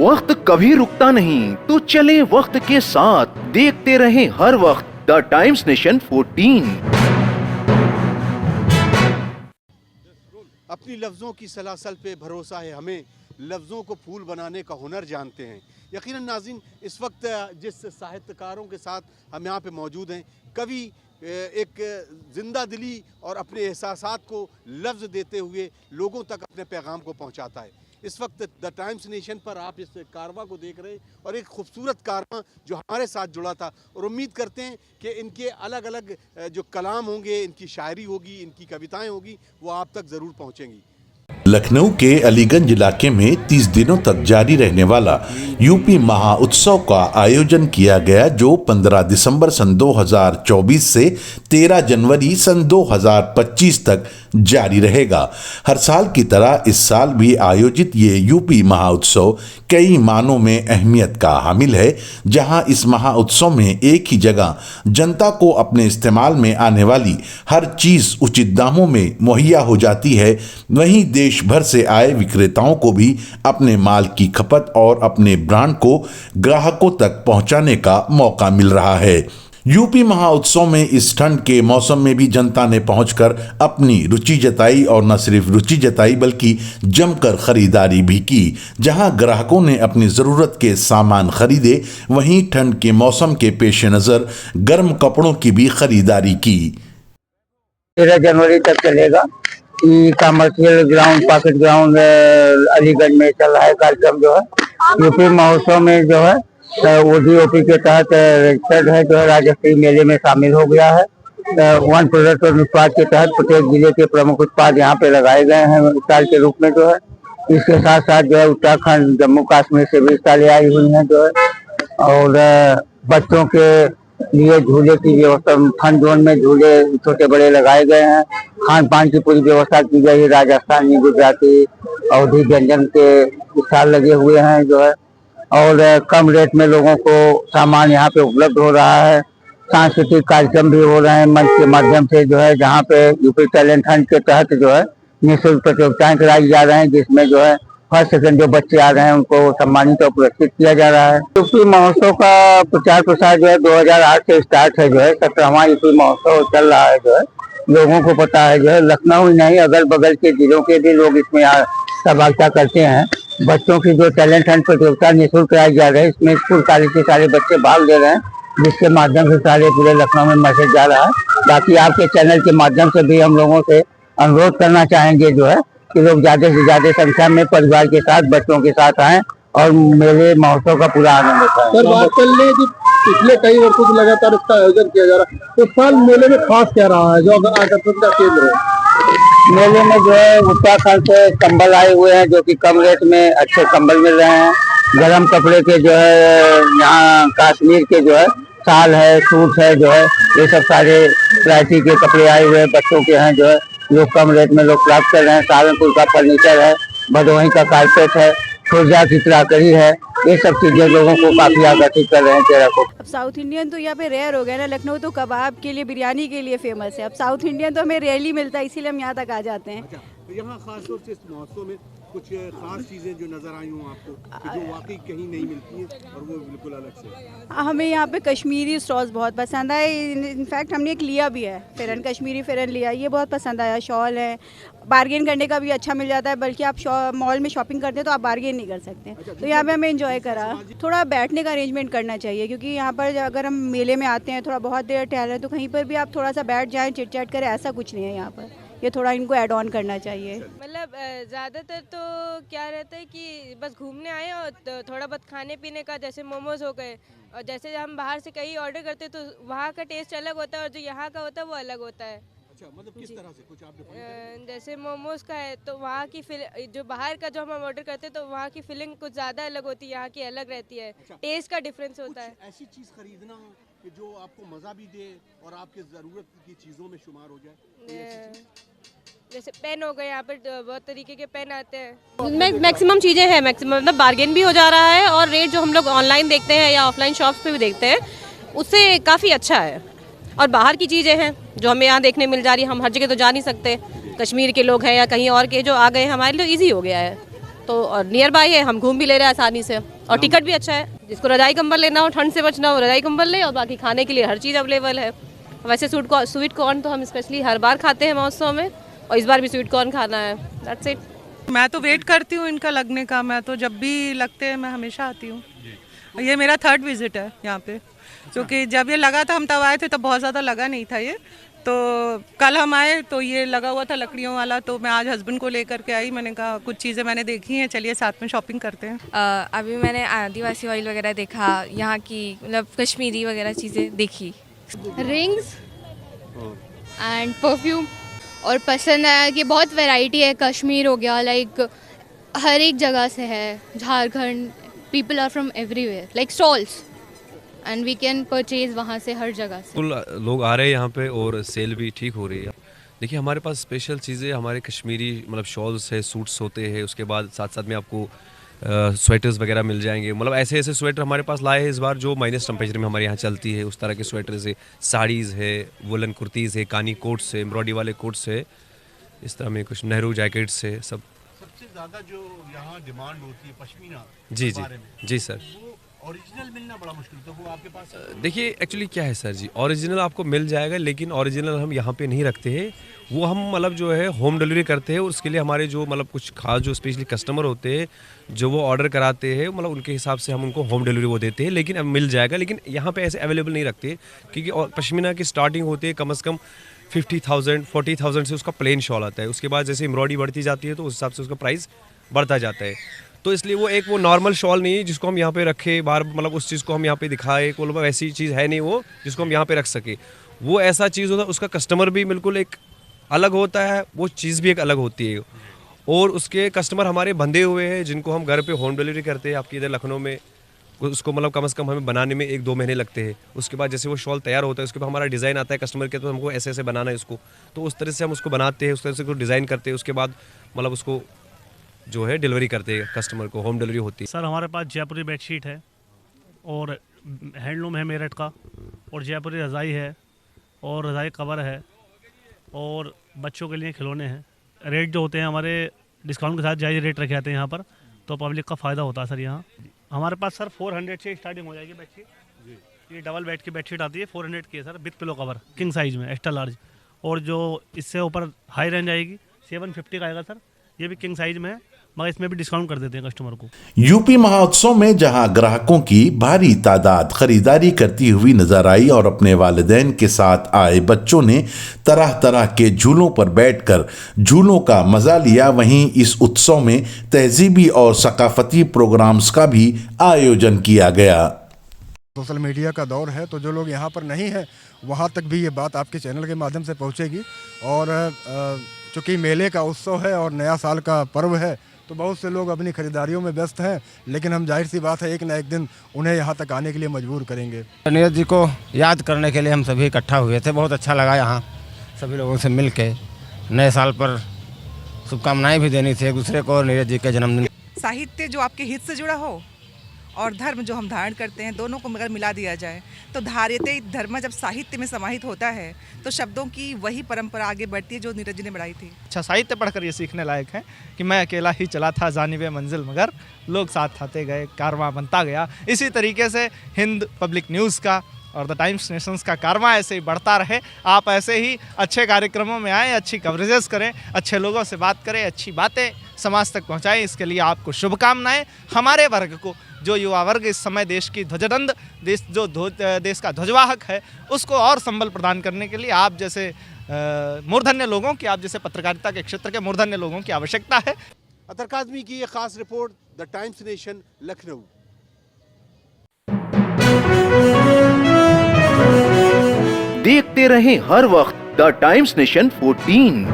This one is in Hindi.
वक्त कभी रुकता नहीं, तो चले वक्त के साथ, देखते रहे हर वक्त द टाइम्स नेशन 14। अपनी लफ्ज़ों की सलासल पे भरोसा है हमें, लफ्ज़ों को फूल बनाने का हुनर जानते हैं। यकीनन नाज़रीन, इस वक्त जिस साहित्यकारों के साथ हम यहाँ पे मौजूद हैं, कवि एक ज़िंदा दिली और अपने एहसासात को लफ्ज़ देते हुए लोगों तक अपने पैगाम को पहुँचाता है। इस वक्त द टाइम्स नेशन पर आप इस कारवां को देख रहे हैं और एक खूबसूरत कारवां जो हमारे साथ जुड़ा था, और उम्मीद करते हैं कि इनके अलग अलग जो कलाम होंगे, इनकी शायरी होगी, इनकी कविताएं होगी, वो आप तक ज़रूर पहुँचेंगी। लखनऊ के अलीगंज इलाके में 30 दिनों तक जारी रहने वाला यूपी महाउत्सव का आयोजन किया गया, जो 15 दिसंबर सन 2024 से 13 जनवरी सन 2025 तक जारी रहेगा। हर साल की तरह इस साल भी आयोजित ये यूपी महाउत्सव कई मानों में अहमियत का हामिल है, जहां इस महाउत्सव में एक ही जगह जनता को अपने इस्तेमाल में आने वाली हर चीज उचित दामों में मुहैया हो जाती है। वहीं देश भर से आए विक्रेताओं को भी अपने माल की खपत और अपने ब्रांड को ग्राहकों तक पहुंचाने का मौका मिल रहा है। यूपी महाउत्सव में इस ठंड के मौसम में भी जनता ने पहुंचकर अपनी रुचि जताई, और न सिर्फ रुचि जताई बल्कि जमकर खरीदारी भी की। जहां ग्राहकों ने अपनी जरूरत के सामान खरीदे, वहीं ठंड के मौसम के पेश नजर गर्म कपड़ों की भी खरीदारी की। 13 जनवरी तक चलेगा। Commercial ground, pocket ground Aliganj में चल रहा है कार्यक्रम। जो है यूपी महोत्सव में जो है ODOP के तहत रजिस्टर्ड है, जो है राजश्री मेले में शामिल हो गया है। वन प्रोडक्ट और उत्पाद के तहत प्रत्येक जिले के प्रमुख उत्पाद यहाँ पे लगाए गए हैं स्टॉल के रूप में। जो है इसके साथ साथ जो है उत्तराखंड, जम्मू कश्मीर से भी स्टॉलें आई हुई हैं। जो है और बच्चों के लिए झूले की व्यवस्था, फन जोन में झूले छोटे बड़े लगाए गए हैं। खान पान की पूरी व्यवस्था की गई है। राजस्थानी, गुजराती, अवधी व्यंजन के स्टॉल लगे हुए हैं। जो है और कम रेट में लोगों को सामान यहाँ पे उपलब्ध हो रहा है। सांस्कृतिक कार्यक्रम भी हो रहे हैं मंच के माध्यम से। जो है जहाँ पे यूपी टैलेंट हंट के तहत जो है निःशुल्क प्रतियोगिताएं कराई जा रहे हैं, जिसमें जो है फर्स्ट सेकंड जो बच्चे आ रहे हैं उनको सम्मानित और पुरस्कृत किया जा रहा है। यूपी महोत्सव का प्रचार प्रसार जो है 2008 से स्टार्ट है। जो है 17वां यूपी महोत्सव चल रहा है। जो है लोगों को पता है, जो है लखनऊ ही नहीं अगल बगल के जिलों के भी लोग इसमें सहभागिता करते हैं। बच्चों की जो टैलेंट हंट प्रतियोगिता निःशुल्क कराई जा रही है, इसमें स्कूल कॉलेज के सारे बच्चे भाग ले रहे हैं, जिसके माध्यम से सारे पूरे लखनऊ में मैसेज जा रहा है। बाकी आपके चैनल के माध्यम से भी हम लोगों से अनुरोध करना चाहेंगे, जो है कि लोग ज्यादा से ज्यादा संख्या में परिवार के साथ, बच्चों के साथ आएं और मेले महोत्सव का पूरा आनंद उठाएं। सर, बात कर ले कि पिछले कई वर्षों से लगातार इसका आयोजन किया जा रहा है, तो साल मेले में खास क्या रहा है जो आकर्षण का केंद्र है? मेले में जो है उत्तराखंड से कंबल आए हुए हैं, जो कि कम रेट में अच्छे कंबल मिल रहे हैं। गर्म कपड़े के जो है यहाँ कश्मीर के जो है शाल है, सूट है, जो है ये सब सारे वैरायटी के कपड़े आए हुए हैं। बच्चों के हैं, जो है लोग कम रेट में लोग प्राप्त कर रहे हैं। सहारनपुर का फर्नीचर है, भदोही का कारपेट है, खुर्जा की त्राकरी है, ये सब चीजें लोगों को काफी आकर्षित कर रहे हैं चेहरा को। अब साउथ इंडियन तो यहाँ पे रेयर हो गया ना। लखनऊ तो कबाब के लिए, बिरयानी के लिए फेमस है। अब साउथ इंडियन तो हमें रेयरली मिलता है, इसीलिए हम यहाँ तक आ जाते हैं। अच्छा, तो यहाँ खासतौर से इस महोत्सव में कुछ खास चीजें जो नजर आई हों आपको, कि जो वाकई कहीं नहीं मिलती हैं और वो बिल्कुल अलग से? हमें यहाँ पे कश्मीरी स्टॉल्स बहुत पसंद आए। इनफैक्ट हमने एक लिया भी है, फेरन, कश्मीरी फेरन लिया, ये बहुत पसंद आया। शॉल है, बार्गेन करने का भी अच्छा मिल जाता है, बल्कि आप मॉल में शॉपिंग करते हैं तो आप बार्गेन नहीं कर सकते। तो यहाँ पे हमें एंजॉय करा। थोड़ा बैठने का अरेंजमेंट करना चाहिए, क्योंकि यहाँ पर अगर हम मेले में आते हैं, थोड़ा बहुत देर टहल रहे हैं, तो कहीं पर भी आप थोड़ा सा बैठ जाएं, चिट चैट करें, ऐसा कुछ नहीं है यहाँ पर। ये थोड़ा इनको ऐड ऑन करना चाहिए। मतलब ज़्यादातर तो क्या रहता है कि बस घूमने आए और थोड़ा बहुत खाने पीने का, जैसे मोमोज हो गए, और जैसे हम बाहर से कहीं ऑर्डर करते हैं तो वहाँ का टेस्ट अलग होता है और जो यहाँ का होता है वो अलग होता है। अच्छा, मतलब किस तरह से कुछ आपने? जैसे मोमोज का है तो वहाँ की जो बाहर का जो हम ऑर्डर करते हैं तो वहाँ की फीलिंग कुछ ज़्यादा अलग होती है, यहाँ की अलग रहती है। अच्छा, टेस्ट का डिफरेंस होता है। ऐसी चीज़ खरीदना हो कि जो आपको मज़ा भी दे और आपके ज़रूरत की चीज़ों में शुमार हो जाए? जैसे पेन हो गए, यहाँ पर बहुत तरीके के पेन आते हैं। मैक्सिमम चीज़ें हैं, मैक्सिमम मतलब बार्गेन भी हो जा रहा है, और रेट जो हम लोग ऑनलाइन देखते हैं या ऑफलाइन शॉप्स पे भी देखते हैं उससे काफ़ी अच्छा है। और बाहर की चीज़ें हैं जो हमें यहाँ देखने मिल जा रही है, हम हर जगह तो जा नहीं सकते। कश्मीर के लोग हैं या कहीं और के जो आ गए, हमारे लिए ईजी हो गया है, तो नियर बाय है, हम घूम भी ले रहे हैं आसानी से, और टिकट भी अच्छा है। जिसको रजाई कंबल लेना हो, ठंड से बचना हो, रजाई कंबल ले, और बाकी खाने के लिए हर चीज़ अवेलेबल है। वैसे स्वीट कॉर्न तो हम स्पेशली हर बार खाते हैं महोत्सव में, और इस बार भी स्वीट कॉर्न खाना है। That's it. मैं तो वेट करती हूँ इनका लगने का, मैं तो जब भी लगते हैं मैं हमेशा आती हूँ। ये मेरा 3rd विजिट है यहाँ पे, क्योंकि जब ये लगा था हम तब आए थे, तब बहुत ज़्यादा लगा नहीं था ये, तो कल हम आए तो ये लगा हुआ था लकड़ियों वाला, तो मैं आज हस्बैंड को लेकर के आई। मैंने कहा कुछ चीज़ें मैंने देखी हैं, चलिए साथ में शॉपिंग करते हैं। अभी मैंने आदिवासी ऑयल वगैरह देखा, यहाँ की मतलब कश्मीरी वगैरह चीज़ें देखी। रिंग्स एंड परफ्यूम, और पसंद आया कि बहुत वैरायटी है। कश्मीर हो गया, लाइक हर एक जगह से है, Jharkhand, people are from everywhere, like stalls, and we can purchase वहाँ से, हर जगह से। कुल लोग आ रहे हैं यहाँ पे, और सेल भी ठीक हो रही है। देखिए हमारे पास स्पेशल चीज़ें, हमारे कश्मीरी मतलब शॉल्स है, सूट्स होते हैं, उसके बाद साथ साथ में आपको स्वेटर्स वगैरह मिल जाएंगे। मतलब ऐसे ऐसे स्वेटर हमारे पास लाए हैं इस बार जो माइनस टेम्परेचर में हमारे यहाँ चलती है, उस तरह के स्वेटर्स है, साड़ीज़ है, वुलन कुर्तीज़ है, कानी कोट्स है, एम्ब्रॉयडरी वाले कोट्स है, इस तरह में कुछ नेहरू जैकेट्स है सब। सबसे ज़्यादा जो यहाँ डिमांड होती है पश्मीना, जी जी जी सर, ओरिजिनल मिलना बड़ा मुश्किल, तो वो आपके पास देखिए एक्चुअली क्या है सर जी, ओरिजिनल आपको मिल जाएगा, लेकिन ओरिजिनल हम यहाँ पे नहीं रखते हैं। वो हम मतलब जो है होम डिलीवरी करते हैं, और उसके लिए हमारे जो मतलब कुछ खास जो स्पेशली कस्टमर होते हैं जो वो ऑर्डर कराते हैं, मतलब उनके हिसाब से हम उनको होम डिलीवरी वो देते हैं। लेकिन अब मिल जाएगा, लेकिन यहाँ पे ऐसे अवेलेबल नहीं रखते, क्योंकि पश्मीना की स्टार्टिंग होती है कम से कम 50,000 40,000 से उसका प्लेन शॉल आता है। उसके बाद जैसे एम्ब्रॉयडरी बढ़ती जाती है तो उस हिसाब से उसका प्राइस बढ़ता जाता है। तो इसलिए वो नॉर्मल शॉल नहीं है जिसको हम यहाँ पे रखें बाहर, मतलब उस चीज़ को हम यहाँ पे दिखाए, कोई वैसी चीज़ है नहीं वो जिसको हम यहाँ पे रख सके। वो ऐसा चीज़ होता है, उसका कस्टमर भी बिल्कुल एक अलग होता है, वो चीज़ भी एक अलग होती है, और उसके कस्टमर हमारे बंधे हुए हैं जिनको हम घर पे होम डिलीवरी करते हैं। आपकी इधर लखनऊ में उसको मतलब कम से कम हमें बनाने में 1-2 महीने लगते हैं। उसके बाद जैसे वो शॉल तैयार होता है, उसके बाद हमारा डिज़ाइन आता है कस्टमर के, तो हमको ऐसे ऐसे बनाना है इसको, तो उस तरह से हम उसको बनाते हैं, उस तरह से उसको डिज़ाइन करते हैं। उसके बाद मतलब उसको जो है डिलीवरी करते हैं, कस्टमर को होम डिलीवरी होती है। सर हमारे पास जयपुरी बेडशीट है, और हैंडलूम है मेरठ का, और जयपुरी रज़ाई है, और रज़ाई कवर है, और बच्चों के लिए खिलौने हैं। रेट जो होते हैं हमारे डिस्काउंट के साथ जायज़ रेट रखे जाते हैं यहाँ पर, तो पब्लिक का फ़ायदा होता है सर। यहाँ हमारे पास सर 400 से स्टार्टिंग हो जाएगी बेडशीट। ये डबल बेड की बेडशीट आती है, 400 की है sir, with pillow cover, king size में, एक्स्ट्रा लार्ज। और जो इससे ऊपर हाई रेंज आएगी 750 का आएगा सर, ये भी किंग साइज़ में है, मगर इसमें भी डिस्काउंट कर देते हैं कस्टमर को। यूपी महोत्सव में जहां ग्राहकों की भारी तादाद खरीदारी करती हुई नजर आई और अपने वालिदैन के साथ आए बच्चों ने तरह तरह के झूलों पर बैठकर झूलों का मजा लिया, वहीं इस उत्सव में तहजीबी और सकाफती प्रोग्राम्स का भी आयोजन किया गया। सोशल मीडिया का दौर है, तो जो लोग यहाँ पर नहीं हैं वहाँ तक भी ये बात आपके चैनल के माध्यम से पहुँचेगी। और चूँकि मेले का उत्सव है और नया साल का पर्व है, तो बहुत से लोग अपनी खरीदारियों में व्यस्त हैं, लेकिन हम जाहिर सी बात है एक न एक दिन उन्हें यहाँ तक आने के लिए मजबूर करेंगे। नीरज जी को याद करने के लिए हम सभी इकट्ठा हुए थे, बहुत अच्छा लगा यहाँ सभी लोगों से मिल के। नए साल पर शुभकामनाएँ भी देनी थी एक दूसरे को, और नीरज जी के जन्मदिन। साहित्य जो आपके हित से जुड़ा हो और धर्म जो हम धारण करते हैं, दोनों को अगर मिला दिया जाए तो धार्यते धर्म जब साहित्य में समाहित होता है तो शब्दों की वही परंपरा आगे बढ़ती है जो नीरज जी ने बढ़ाई थी। अच्छा, साहित्य पढ़कर ये सीखने लायक है कि मैं अकेला ही चला था जानिबे मंजिल, मगर लोग साथ आते गए, कारवां बनता गया। इसी तरीके से हिंद पब्लिक न्यूज़ का और द टाइम्स नेशंस का कारवां ऐसे ही बढ़ता रहे। आप ऐसे ही अच्छे कार्यक्रमों में आएँ, अच्छी कवरेजेस करें, अच्छे लोगों से बात करें, अच्छी बातें समाज तक पहुँचाएँ। इसके लिए आपको शुभकामनाएँ। हमारे वर्ग को, जो युवा वर्ग इस समय देश की ध्वजदंड, देश का ध्वजवाहक है, उसको और संबल प्रदान करने के लिए आप जैसे मूर्धन्य लोगों की, आप जैसे पत्रकारिता के क्षेत्र के मूर्धन्य लोगों की आवश्यकता है। अतर काज़मी की ये खास report, the times nation, Lucknow. देखते रहें हर वक्त द टाइम्स नेशन 14।